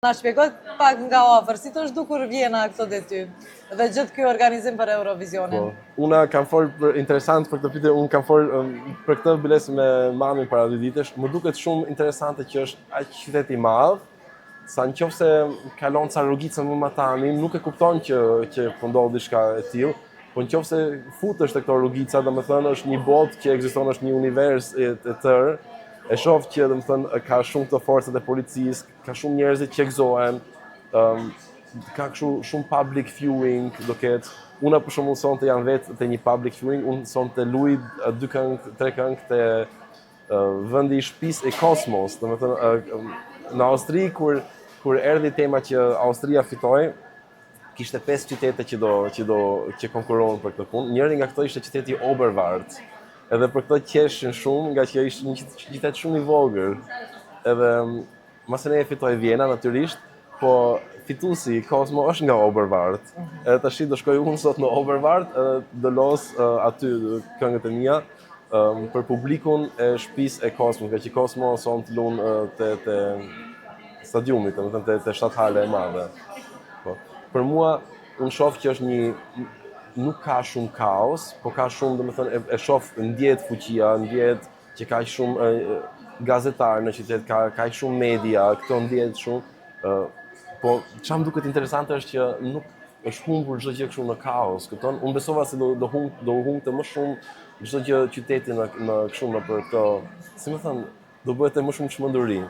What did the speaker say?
Na shpjegoj pak nga afër, si të zhdukur Vjena këto dhe ty dhe gjithë ky organizim për Eurovisionin? Una kam folë interesant për këtë pyetje, unë kam folë për këtë biles me mamin para 2 ditësh. Më duket shumë interesante që është aq qytet i madh, sa nëse kalon ca rrugicën më tani, nuk e kupton që po ndodh diçka e tillë, po nëse futesh te këto rrugica, domethënë është një botë që ekziston, është një univers i tërë. E shoh që domethënë ka shumë të forcat e policisë, ka shumë njerëz që gëzohen, ka shumë public viewing, do ketë. Una për shembull sonte jam vetë te një public viewing, unë sonte luaj 2 këngë, 3 këngë te vendi i shtëpisë e Kosmos, domethënë në Austri kur erdhi tema që Austria fitoi, kishte 5 qytete që konkurronin për këtë punë. Njëri nga këto ishte qyteti Oberwart. Edhe për këtë qeshin shumë, nga që ishte një qytet shumë i vogël. Edhe masë ne e fitoi Vjena natyrisht, po fituesi Cosmo është nga Oberwart. Edhe tash do shkoj unë sot në Oberwart, do los aty këngët e mia për publikun e shtëpisë e Cosmo, nga që Cosmo sonte lun te stadiumi, domethënë te shtathala e madhe. Po. Për mua unë shoh që është nuk ka shumë kaos, po ka shumë, domethënë e shoh, ndjet fuqia, ndjet që ka shumë gazetar në qytet, ka shumë media, këto ndjet shumë. Po çfarë më duket interesante është që nuk është humbur çdo gjë kështu në kaos, kupton? Unë besova se do humbte më shumë çdo gjë qyteti në kështu në për këto, si më thënë, do bëhet më shumë çmenduri.